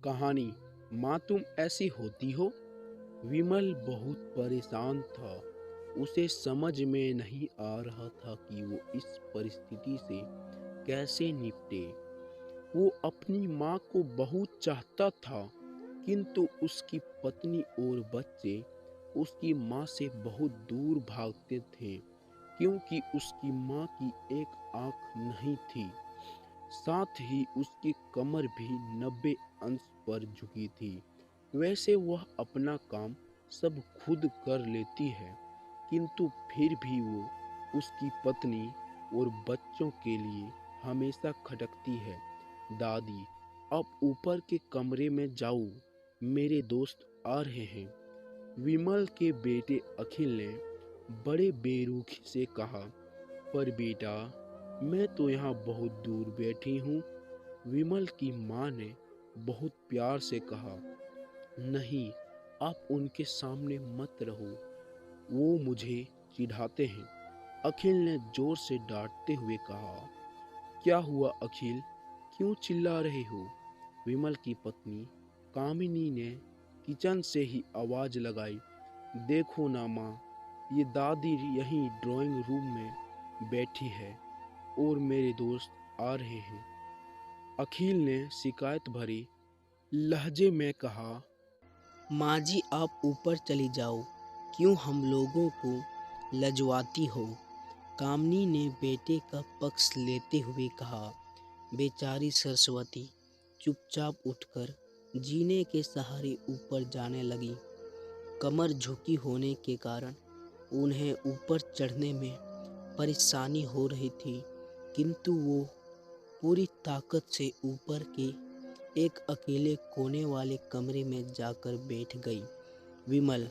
कहानी माँ तुम ऐसी होती हो। विमल बहुत परेशान था। उसे समझ में नहीं आ रहा था कि वो इस परिस्थिति से कैसे निपटे। वो अपनी माँ को बहुत चाहता था, किंतु उसकी पत्नी और बच्चे उसकी माँ से बहुत दूर भागते थे, क्योंकि उसकी माँ की एक आंख नहीं थी। साथ ही उसकी कमर भी 90 अंश पर झुकी थी। वैसे वह अपना काम सब खुद कर लेती है, किंतु फिर भी वो उसकी पत्नी और बच्चों के लिए हमेशा खटकती है। दादी, अब ऊपर के कमरे में जाओ, मेरे दोस्त आ रहे हैं। विमल के बेटे अखिल ने बड़े बेरुखी से कहा। पर बेटा, मैं तो यहाँ बहुत दूर बैठी हूँ। विमल की माँ ने बहुत प्यार से कहा। नहीं, आप उनके सामने मत रहो, वो मुझे चिढ़ाते हैं। अखिल ने जोर से डांटते हुए कहा। क्या हुआ अखिल, क्यों चिल्ला रहे हो? विमल की पत्नी कामिनी ने किचन से ही आवाज लगाई। देखो ना माँ, ये दादी यहीं ड्राइंग रूम में बैठी है और मेरे दोस्त आ रहे हैं। अखिल ने शिकायत भरी लहजे में कहा। माँ जी, आप ऊपर चली जाओ, क्यों हम लोगों को लजवाती हो? कामनी ने बेटे का पक्ष लेते हुए कहा। बेचारी सरस्वती चुपचाप उठकर जीने के सहारे ऊपर जाने लगी। कमर झुकी होने के कारण उन्हें ऊपर चढ़ने में परेशानी हो रही थी, किंतु वो पूरी ताकत से ऊपर के एक अकेले कोने वाले कमरे में जाकर बैठ गई। विमल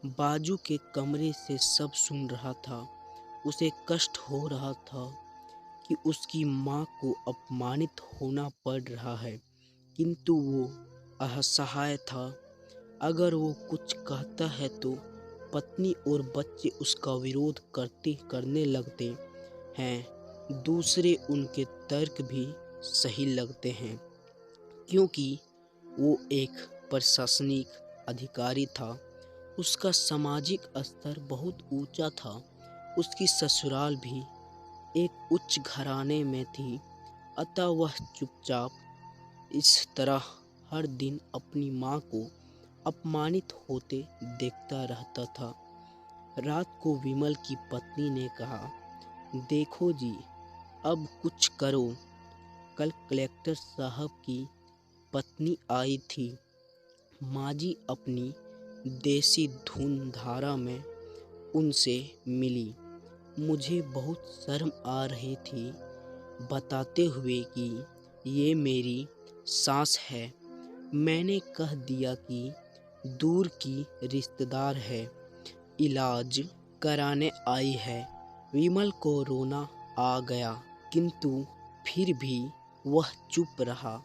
बाजू के कमरे से सब सुन रहा था। उसे कष्ट हो रहा था कि उसकी माँ को अपमानित होना पड़ रहा है, किंतु वो असहाय था। अगर वो कुछ कहता है तो पत्नी और बच्चे उसका विरोध करने लगते हैं। दूसरे उनके तर्क भी सही लगते हैं, क्योंकि वो एक प्रशासनिक अधिकारी था। उसका सामाजिक स्तर बहुत ऊंचा था। उसकी ससुराल भी एक उच्च घराने में थी, अतः वह चुपचाप इस तरह हर दिन अपनी माँ को अपमानित होते देखता रहता था। रात को विमल की पत्नी ने कहा, देखो जी, अब कुछ करो। कल कलेक्टर साहब की पत्नी आई थी। माँ जी अपनी देसी धुन धारा में उनसे मिली। मुझे बहुत शर्म आ रही थी बताते हुए कि ये मेरी सास है। मैंने कह दिया कि दूर की रिश्तेदार है, इलाज कराने आई है। विमल को रोना आ गया, किंतु फिर भी वह चुप रहा।